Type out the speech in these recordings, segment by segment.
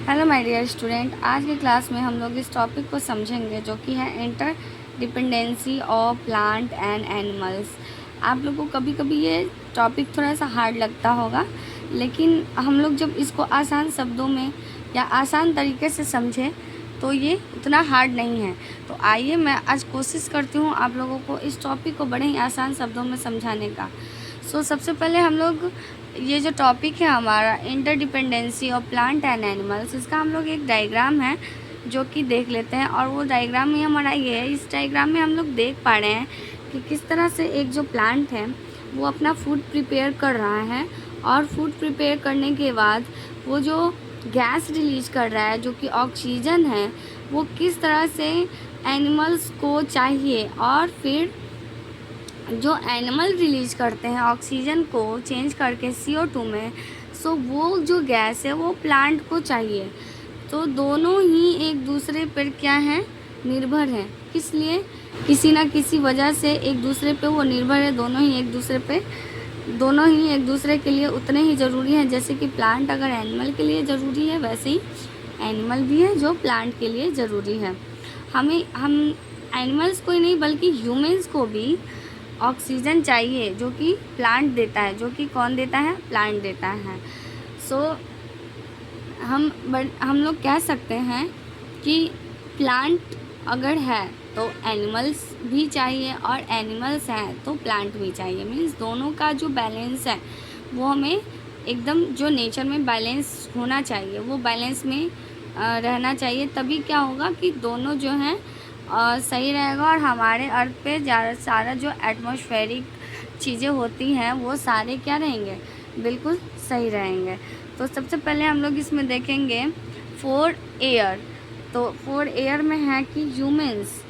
Hello my dear student, आज की class में हम लोग इस टॉपिक को समझेंगे जो कि है inter dependency of plant and animals. आप लोग को कभी कभी ये टॉपिक थोड़ा सा हार्ड लगता होगा, लेकिन हम लोग जब इसको आसान शब्दों में या आसान तरीके से समझें तो ये उतना हार्ड नहीं है। तो आइए मैं आज कोशिश करती हूँ आप लोगों को इस टॉपिक को बड़े ही आसान शब्दों में समझाने का। सबसे पहले हम लोग ये जो टॉपिक है हमारा interdependency of plant and animals, इसका हम लोग एक डायग्राम है जो कि देख लेते हैं। और वो डायग्राम ही हमारा ये है। इस डायग्राम में हम लोग देख पा रहे हैं कि किस तरह से एक जो प्लांट है वो अपना फूड प्रिपेयर कर रहा है, और फूड प्रिपेयर करने के बाद वो जो गैस रिलीज कर रहा है जो कि ऑक्सीजन है, वो किस तरह से एनिमल्स को चाहिए, और फिर जो एनिमल रिलीज करते हैं ऑक्सीजन को चेंज करके CO2 में, वो जो गैस है वो प्लांट को चाहिए। तो दोनों ही एक दूसरे पर क्या है, निर्भर है। किस लिए? किसी ना किसी वजह से एक दूसरे पे वो निर्भर है। दोनों ही एक दूसरे के लिए उतने ही ज़रूरी हैं। जैसे कि प्लांट अगर एनिमल के लिए ज़रूरी है, वैसे ही एनिमल भी है जो प्लांट के लिए ज़रूरी है। हम एनिमल्स को ही नहीं बल्कि ह्यूमंस को भी ऑक्सीजन चाहिए जो कि प्लांट देता है, जो कि कौन देता है, प्लांट देता है। हम लोग कह सकते हैं कि प्लांट अगर है तो एनिमल्स भी चाहिए, और एनिमल्स हैं तो प्लांट भी चाहिए। मीन्स दोनों का जो बैलेंस है वो हमें एकदम, जो नेचर में बैलेंस होना चाहिए वो बैलेंस में रहना चाहिए। तभी क्या होगा कि दोनों जो हैं सही रहेगा, और हमारे अर्थ पे सारा जो एटमॉस्फेरिक चीज़ें होती हैं वो सारे क्या रहेंगे, बिल्कुल सही रहेंगे। तो सबसे पहले हम लोग इसमें देखेंगे 4 एयर। तो 4 एयर में है कि ह्यूमंस,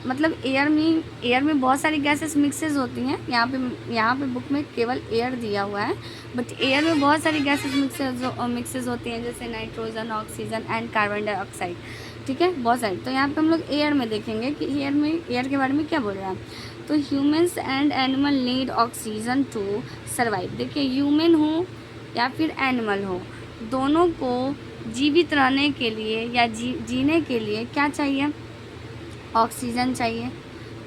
मतलब एयर में बहुत सारी गैसेस मिक्सेस होती हैं। यहाँ पे बुक में केवल एयर दिया हुआ है, बट एयर में बहुत सारी गैसेस मिक्सेस होती हैं, जैसे nitrogen, oxygen and carbon dioxide. ठीक है, बहुत सारी। तो यहाँ पे हम लोग एयर में देखेंगे कि एयर के बारे में क्या बोल रहा है। तो humans and animal need oxygen to survive. देखिए, ह्यूमन हो या फिर एनिमल हो, दोनों को जीवित रहने के लिए या जीने के लिए क्या चाहिए, ऑक्सीजन चाहिए।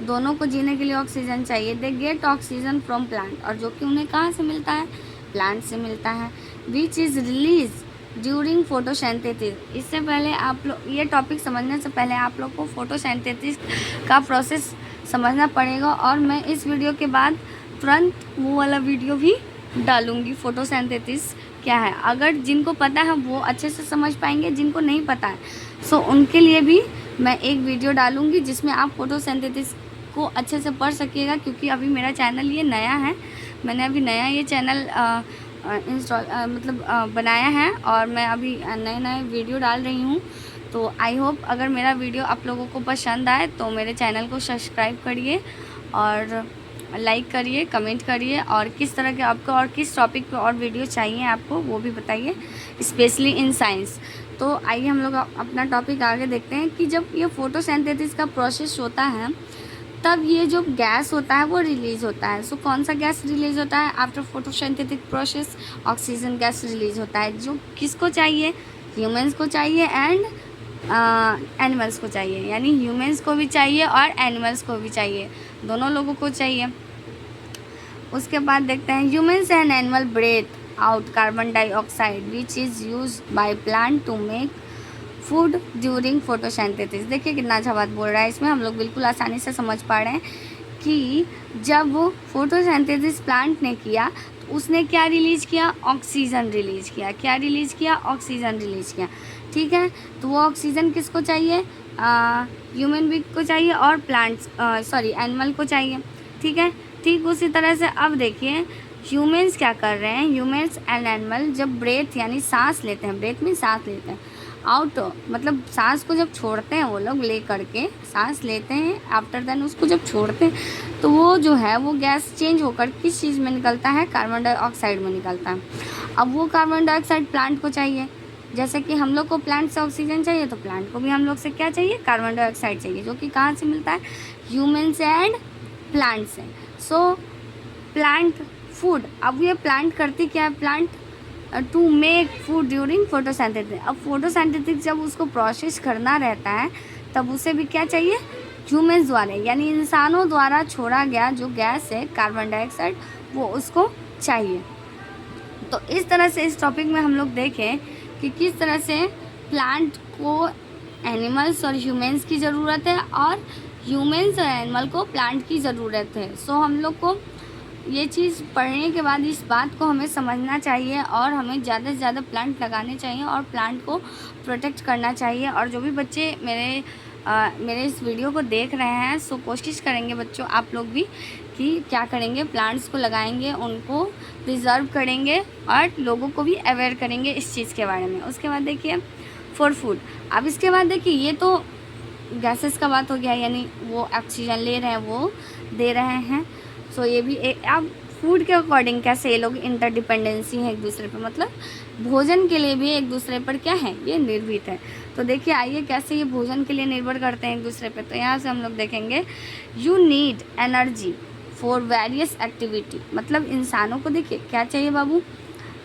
दोनों को जीने के लिए ऑक्सीजन चाहिए। They get oxygen from plant, और जो कि उन्हें कहाँ से मिलता है, प्लांट से मिलता है। Which is release during photosynthesis. इससे पहले आप लोग ये टॉपिक समझने से पहले आप लोग को फोटोसिंथेसिस का प्रोसेस समझना पड़ेगा, और मैं इस वीडियो के बाद तुरंत वो वाला वीडियो भी डालूँगी, फोटोसिंथेसिस क्या है। अगर जिनको पता है वो अच्छे से समझ पाएंगे, जिनको नहीं पता है उनके लिए भी मैं एक वीडियो डालूँगी जिसमें आप फोटोसिंथेसिस को अच्छे से पढ़ सकिएगा। क्योंकि अभी मेरा चैनल ये नया है, मैंने अभी नया ये चैनल बनाया है, और मैं अभी नए वीडियो डाल रही हूँ। तो आई होप अगर मेरा वीडियो आप लोगों को पसंद आए तो मेरे चैनल को सब्सक्राइब करिए, और लाइक करिए, कमेंट करिए, और किस तरह के आपको और किस टॉपिक पे और वीडियो चाहिए आपको वो भी बताइए, स्पेशली इन साइंस। तो आइए हम लोग अपना टॉपिक आगे देखते हैं कि जब ये फोटोसिंथेसिस का प्रोसेस होता है तब ये जो गैस होता है वो रिलीज़ होता है। कौन सा गैस रिलीज़ होता है after photosynthetic process? Oxygen gas release होता है, जो किसको चाहिए, ह्यूमंस को चाहिए एंड एनिमल्स को चाहिए। यानी ह्यूमंस को भी चाहिए और एनिमल्स को भी चाहिए, दोनों लोगों को चाहिए। उसके बाद देखते हैं humans and animal breathe out carbon dioxide which is use by plant to make food during photosynthesis. देखिए कितना अच्छा बात बोल रहा है, इसमें हम लोग बिल्कुल आसानी से समझ पा रहे हैं कि जब वो फोटोसिंथेसिस प्लांट ने किया तो उसने क्या रिलीज़ किया, ऑक्सीजन रिलीज़ किया। क्या रिलीज़ किया, ऑक्सीजन रिलीज़ किया। ठीक है, तो वो ऑक्सीजन किसको चाहिए, ह्यूमन बींग को चाहिए, और एनिमल को चाहिए। ठीक है, ठीक उसी तरह से अब देखिए ह्यूमंस क्या कर रहे हैं। ह्यूमंस एंड एनिमल जब ब्रेथ यानी सांस लेते हैं, ब्रेथ में सांस लेते हैं, आउट मतलब सांस को जब छोड़ते हैं, वो लोग ले करके सांस लेते हैं, आफ्टर देन उसको जब छोड़ते हैं तो वो जो है वो गैस चेंज होकर किस चीज़ में निकलता है, कार्बन डाइऑक्साइड में निकलता है। अब वो कार्बन डाइऑक्साइड प्लांट को चाहिए। जैसे कि हम लोग को प्लांट से ऑक्सीजन चाहिए, तो प्लांट को भी हम लोग से क्या चाहिए, कार्बन डाइऑक्साइड चाहिए, जो कि कहाँ से मिलता है, ह्यूमंस एंड प्लांट से। Plant food. अब ये प्लांट करती क्या है, plant to make food during photosynthesis. अब फोटोसिंथेसिस जब उसको प्रोसेस करना रहता है तब उसे भी क्या चाहिए, ह्यूमन्स द्वारा यानी इंसानों द्वारा छोड़ा गया जो गैस है कार्बन डाइऑक्साइड वो उसको चाहिए। तो इस तरह से इस टॉपिक में हम लोग देखें कि किस तरह से प्लांट को एनिमल्स और ह्यूमन्स की ज़रूरत है और ह्यूमन्स और एनिमल को प्लांट की ज़रूरत है। सो हम लोग को ये चीज़ पढ़ने के बाद इस बात को हमें समझना चाहिए और हमें ज़्यादा से ज़्यादा प्लांट लगाने चाहिए और प्लांट को प्रोटेक्ट करना चाहिए। और जो भी बच्चे मेरे इस वीडियो को देख रहे हैं सो कोशिश करेंगे बच्चों आप लोग भी कि क्या करेंगे, प्लांट्स को लगाएंगे, उनको प्रिजर्व करेंगे और लोगों को भी अवेयर करेंगे इस चीज़ के बारे में। उसके बाद देखिए फॉर फूड। अब इसके बाद देखिए ये तो गैसेस का बात हो गया, यानी वो ऑक्सीजन ले रहे हैं, वो दे रहे हैं। सो ये भी अब फूड के अकॉर्डिंग कैसे ये लोग इंटरडिपेंडेंसी है एक दूसरे पर, मतलब भोजन के लिए भी एक दूसरे पर क्या है, ये निर्भीत है। तो देखिए आइए कैसे ये भोजन के लिए निर्भर करते हैं एक दूसरे पर। तो यहाँ से हम लोग देखेंगे you need energy for various activity. मतलब इंसानों को देखिए क्या चाहिए बाबू,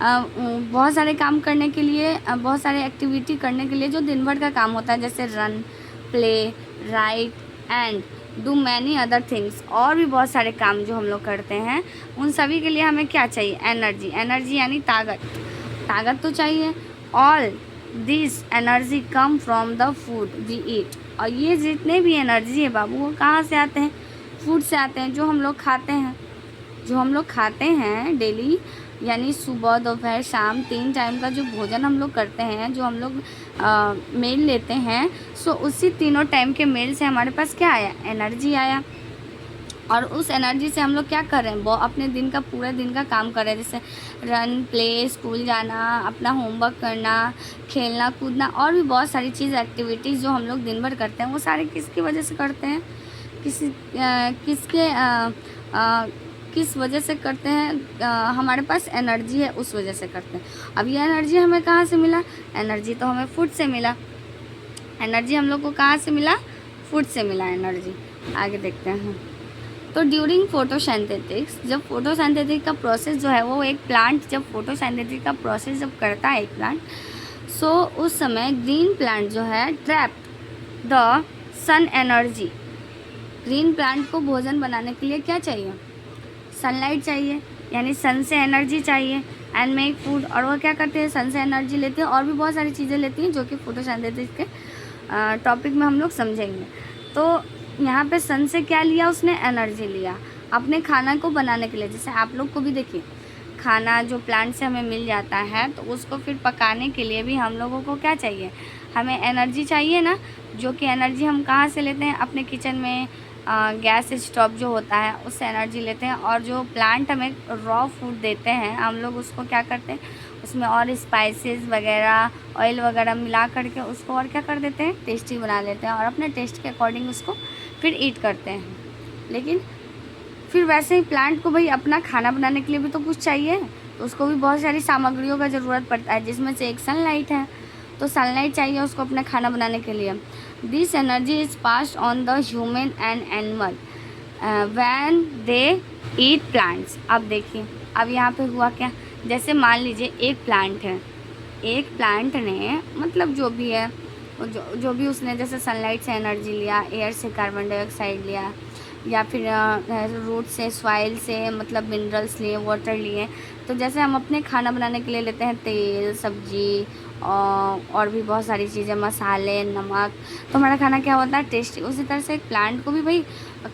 बहुत सारे काम करने के लिए, बहुत सारे एक्टिविटी करने के लिए जो दिन भर का काम होता है, जैसे run, play, right and do many other things. और भी बहुत सारे काम जो हम लोग करते हैं उन सभी के लिए हमें क्या चाहिए, एनर्जी। एनर्जी यानी ताकत तो चाहिए। All this energy come from the food we eat. और ये जितने भी एनर्जी है बाबू वो कहाँ से आते हैं, फूड से आते हैं, जो हम लोग खाते हैं डेली, यानी सुबह दोपहर शाम 3 टाइम का जो भोजन हम लोग करते हैं, जो हम लोग मील लेते हैं। सो उसी तीनों टाइम के मील से हमारे पास क्या आया, एनर्जी आया। और उस एनर्जी से हम लोग क्या कर रहे हैं, वो अपने दिन का पूरे दिन का काम कर रहे हैं, जैसे रन, प्ले, स्कूल जाना, अपना होमवर्क करना, खेलना कूदना और भी बहुत सारी चीज़ एक्टिविटीज़ जो हम लोग दिन भर करते हैं वो सारे किसकी वजह से करते हैं, किस वजह से करते हैं, हमारे पास एनर्जी है उस वजह से करते हैं। अब ये एनर्जी हमें कहाँ से मिला, एनर्जी तो हमें फूड से मिला। एनर्जी हम लोग को कहाँ से मिला, फूड से मिला एनर्जी। आगे देखते हैं। तो ड्यूरिंग फोटोसिंथेसिस, जब फोटोसिंथेसिस का प्रोसेस जो है वो एक प्लांट जब फोटोसिंथेसिस का प्रोसेस जब करता है एक प्लांट, सो उस समय ग्रीन प्लांट जो है trap the sun energy. Green plant को भोजन बनाने के लिए क्या चाहिए, सनलाइट चाहिए, यानी सन से एनर्जी चाहिए एंड मेक फूड। और वो क्या करते हैं, सन से एनर्जी लेते हैं और भी बहुत सारी चीज़ें लेती हैं जो कि फोटोसिंथेसिस के टॉपिक में हम लोग समझेंगे। तो यहाँ पे सन से क्या लिया उसने, एनर्जी लिया अपने खाना को बनाने के लिए। जैसे आप लोग को भी देखिए खाना जो प्लांट से हमें मिल जाता है तो उसको फिर पकाने के लिए भी हम लोगों को क्या चाहिए, हमें एनर्जी चाहिए ना, जो कि एनर्जी हम कहाँ से लेते हैं, अपने किचन में गैस स्टोव जो होता है उससे एनर्जी लेते हैं। और जो प्लांट हमें रॉ फूड देते हैं हम लोग उसको क्या करते हैं, उसमें और स्पाइसेस वगैरह ऑयल वगैरह मिला करके उसको और क्या कर देते हैं, टेस्टी बना लेते हैं और अपने टेस्ट के अकॉर्डिंग उसको फिर ईट करते हैं। लेकिन फिर वैसे ही प्लांट को भाई अपना खाना बनाने के लिए भी तो कुछ चाहिए, तो उसको भी बहुत सारी सामग्रियों का ज़रूरत पड़ता है, जिसमें से एक सनलाइट है। तो सनलाइट चाहिए उसको अपना खाना बनाने के लिए। This energy is passed on the human and animal when they eat plants. अब देखिए अब यहाँ पे हुआ क्या, जैसे मान लीजिए एक प्लांट है, एक प्लांट ने मतलब जो भी है जो भी उसने जैसे सनलाइट से एनर्जी लिया, एयर से कार्बन डाइऑक्साइड लिया, या फिर रूट से, सॉइल से मतलब मिनरल्स लिए, वाटर लिए। तो जैसे हम अपने खाना बनाने के लिए लेते हैं तेल, सब्जी और भी बहुत सारी चीज़ें, मसाले, नमक, तो हमारा खाना क्या होता है, टेस्टी। उसी तरह से एक प्लांट को भी भाई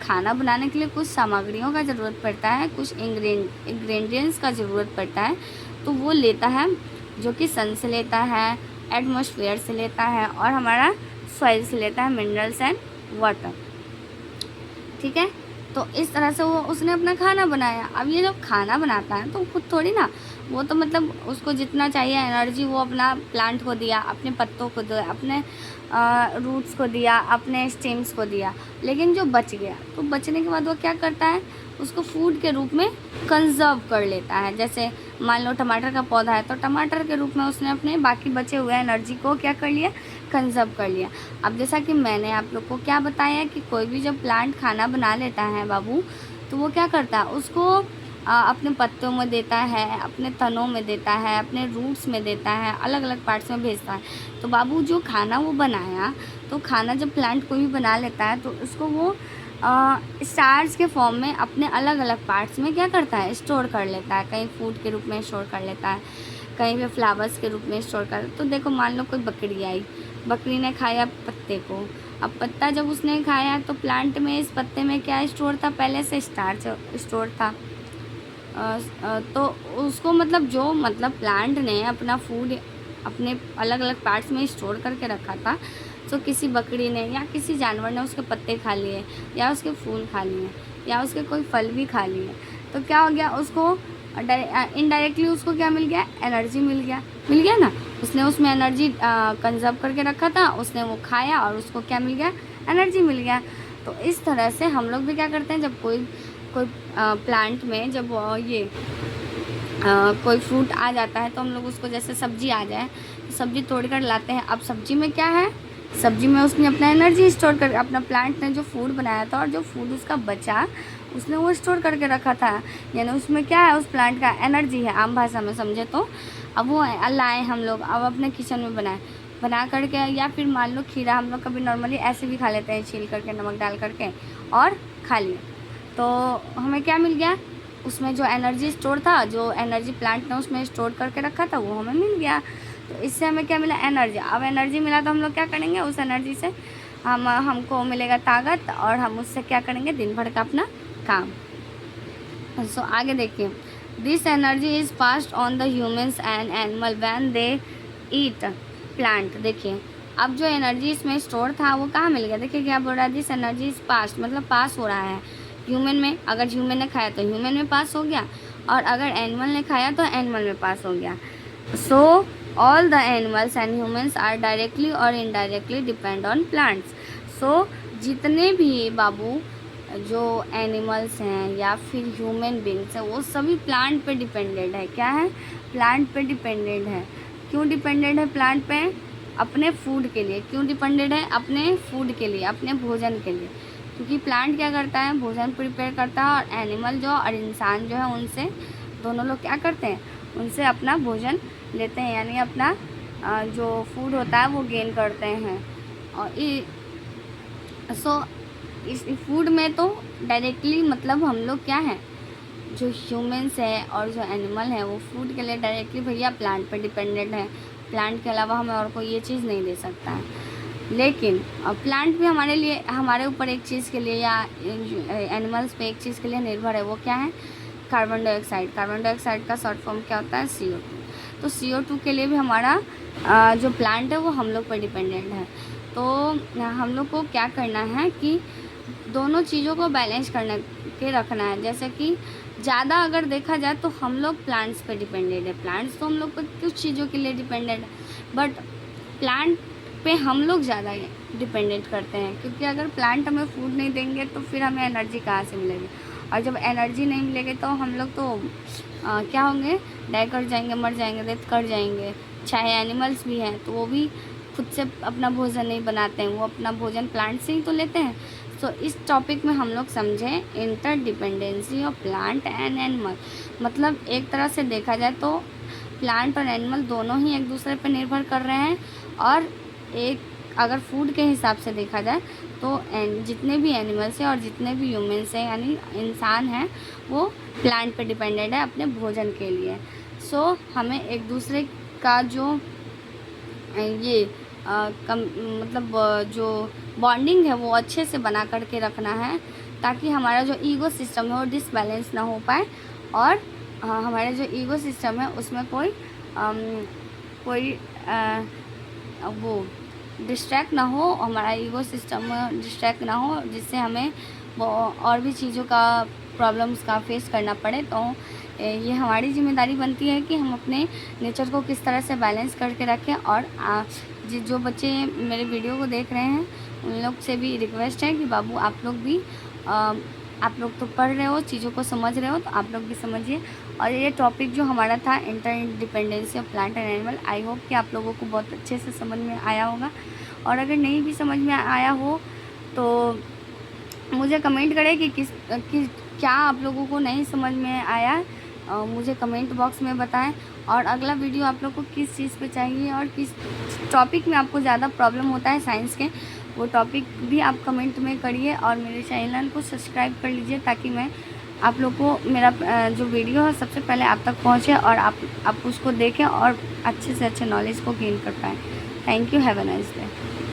खाना बनाने के लिए कुछ सामग्रियों का ज़रूरत पड़ता है, कुछ इंग्रेडिएंट्स का ज़रूरत पड़ता है। तो वो लेता है जो कि सन से लेता है, एटमॉस्फेयर से लेता है और हमारा सॉइल से लेता है, मिनरल्स एंड वाटर। ठीक है, तो इस तरह से वो उसने अपना खाना बनाया। अब ये जब खाना बनाता है तो खुद थोड़ी ना, वो तो मतलब उसको जितना चाहिए एनर्जी वो अपना प्लांट को दिया, अपने पत्तों को दिया, अपने रूट्स को दिया, अपने स्टेम्स को दिया। लेकिन जो बच गया तो बचने के बाद वो क्या करता है, उसको फूड के रूप में कंजर्व कर लेता है। जैसे मान लो टमाटर का पौधा है तो टमाटर के रूप में उसने अपने बाकी बचे हुए एनर्जी को क्या कर लिया, कंजर्व कर लिया। अब जैसा कि मैंने आप लोग को क्या बताया कि कोई भी जब प्लांट खाना बना लेता है बाबू, तो वो क्या करता है, उसको अपने पत्तों में देता है, अपने तनों में देता है, अपने रूट्स में देता है, अलग अलग पार्ट्स में भेजता है। तो बाबू जो खाना वो बनाया, तो खाना जब प्लांट कोई भी बना लेता है तो उसको वो स्टार्च के फॉर्म में अपने अलग अलग पार्ट्स में क्या करता है, स्टोर कर लेता है। कहीं फूड के रूप में स्टोर कर लेता है, कहीं पे फ्लावर्स के रूप में स्टोर कर। तो देखो मान लो कोई बकरी आई, बकरी ने खाया पत्ते को। अब पत्ता जब उसने खाया तो प्लांट में इस पत्ते में क्या स्टोर था, पहले से स्टार्च स्टोर था। तो उसको मतलब प्लांट ने अपना फूड अपने अलग अलग पार्ट्स में स्टोर करके रखा था। तो किसी बकरी ने या किसी जानवर ने उसके पत्ते खा लिए, या उसके फूल खा लिए, या उसके कोई फल भी खा लिए, तो क्या हो गया, उसको इनडायरेक्टली उसको क्या मिल गया, एनर्जी मिल गया ना। उसने उसमें एनर्जी कंजर्व करके रखा था, उसने वो खाया और उसको क्या मिल गया, एनर्जी मिल गया। तो इस तरह से हम लोग भी क्या करते हैं, जब कोई प्लांट में जब कोई फ्रूट आ जाता है तो हम लोग उसको, जैसे सब्जी आ जाए तो सब्जी तोड़ कर लाते हैं। अब सब्जी में क्या है, सब्जी में उसने अपना एनर्जी स्टोर कर, अपना प्लांट ने जो फूड बनाया था और जो फूड उसका बचा उसने वो स्टोर करके रखा था, यानी उसमें क्या है, उस प्लांट का एनर्जी है, आम भाषा में समझे तो। अब वो लाए हम लोग, अब अपने किचन में बना करके, या फिर मान लो खीरा हम लोग कभी नॉर्मली ऐसे भी खा लेते हैं, छील करके नमक डाल करके और खा लिए, तो हमें क्या मिल गया, उसमें जो एनर्जी स्टोर था, जो एनर्जी प्लांट ने उसमें स्टोर करके रखा था वो हमें मिल गया। तो इससे हमें क्या मिला, एनर्जी। अब एनर्जी मिला तो हम लोग क्या करेंगे, उस एनर्जी से हमको मिलेगा ताकत, और हम उससे क्या करेंगे, दिन भर का अपना काम। सो आगे देखिए, this energy is passed on the humans and animal when they eat plant. देखिए अब जो एनर्जी इसमें स्टोर था वो कहाँ मिल गया, देखिए क्या बोल रहा है, दिस एनर्जी इज़ पास्ट, मतलब पास हो रहा है ह्यूमन में। अगर ह्यूमन ने खाया तो ह्यूमन में पास हो गया, और अगर एनिमल ने खाया तो एनिमल में पास हो गया। So all the animals and humans are directly और indirectly depend on plants. So जितने भी बाबू जो एनिमल्स हैं या फिर ह्यूमन बींग्स हैं वो सभी प्लांट पे डिपेंडेंट है। क्या है, प्लांट पे डिपेंडेंट है। क्यों डिपेंडेंट है प्लांट पे, अपने फूड के लिए। क्यों डिपेंडेंट है, अपने फूड के लिए, अपने भोजन के लिए। क्योंकि प्लांट क्या करता है, भोजन प्रिपेयर करता है, और एनिमल जो और इंसान जो है उनसे दोनों लोग क्या करते हैं, उनसे अपना भोजन लेते हैं, यानी अपना जो फूड होता है वो गेन करते हैं। और इस फूड में तो डायरेक्टली मतलब हम लोग क्या है, जो ह्यूमन्स है और जो एनिमल है वो फूड के लिए डायरेक्टली भैया प्लांट पर डिपेंडेंट है। प्लांट के अलावा हमें और कोई ये चीज़ नहीं दे सकता है। लेकिन प्लांट भी हमारे लिए, हमारे ऊपर एक चीज़ के लिए या एनिमल्स पे एक चीज़ के लिए निर्भर है, वो क्या है, कार्बन डाइऑक्साइड। कार्बन डाइऑक्साइड का शॉर्ट फॉर्म क्या होता है, CO2। तो CO2 के लिए भी हमारा जो प्लांट है वो हम लोग पर डिपेंडेंट है। तो हम लोग को क्या करना है कि दोनों चीज़ों को बैलेंस करने के रखना है। जैसे कि ज़्यादा अगर देखा जाए तो हम लोग प्लांट्स पे डिपेंडेंट है, प्लांट्स तो हम लोग पर कुछ चीज़ों के लिए डिपेंडेंट है, बट प्लांट पे हम लोग ज़्यादा डिपेंडेंट करते हैं। क्योंकि अगर प्लांट हमें फूड नहीं देंगे तो फिर हमें एनर्जी कहाँ से मिलेगी, और जब एनर्जी नहीं मिलेगी तो हम लोग तो क्या होंगे, डाई कर जाएंगे, मर जाएंगे, डेथ कर जाएंगे। चाहे एनिमल्स भी हैं तो वो भी खुद से अपना भोजन नहीं बनाते हैं, वो अपना भोजन प्लांट से ही तो लेते हैं। तो इस टॉपिक में हम लोग समझें interdependency of plant and animal. मतलब एक तरह से देखा जाए तो प्लांट और एनिमल दोनों ही एक दूसरे पर निर्भर कर रहे हैं, और एक अगर फूड के हिसाब से देखा जाए तो जितने भी एनिमल्स हैं और जितने भी ह्यूमन्स हैं यानी इंसान हैं वो प्लांट पे डिपेंडेंट है अपने भोजन के लिए। सो हमें एक दूसरे का जो ये मतलब जो बॉन्डिंग है वो अच्छे से बना करके रखना है, ताकि हमारा जो ईगो सिस्टम है वो डिसबैलेंस ना हो पाए, और हमारे जो ईगो सिस्टम है उसमें कोई वो डिस्ट्रैक्ट ना हो, हमारा ईगो सिस्टम डिस्ट्रैक्ट ना हो, जिससे हमें वो और भी चीज़ों का प्रॉब्लम्स का फेस करना पड़े। तो ये हमारी जिम्मेदारी बनती है कि हम अपने नेचर को किस तरह से बैलेंस करके रखें। और जो बच्चे मेरे वीडियो को देख रहे हैं उन लोग से भी रिक्वेस्ट है कि बाबू आप लोग भी आप लोग तो पढ़ रहे हो, चीज़ों को समझ रहे हो, तो आप लोग भी समझिए। और ये टॉपिक जो हमारा था interdependency of plant and animal, I hope कि आप लोगों को बहुत अच्छे से समझ में आया होगा। और अगर नहीं भी समझ में आया हो तो मुझे कमेंट करें कि क्या आप लोगों को नहीं समझ में आया मुझे कमेंट बॉक्स में बताएं। और अगला वीडियो आप लोग को किस चीज़ पे चाहिए और किस टॉपिक में आपको ज़्यादा प्रॉब्लम होता है साइंस के, वो टॉपिक भी आप कमेंट में करिए। और मेरे चैनल को सब्सक्राइब कर लीजिए ताकि मैं आप लोग को मेरा जो वीडियो है सबसे पहले आप तक पहुंचे और आप उसको देखें और अच्छे से अच्छे नॉलेज को गेन कर पाएँ। Thank you, have a nice day.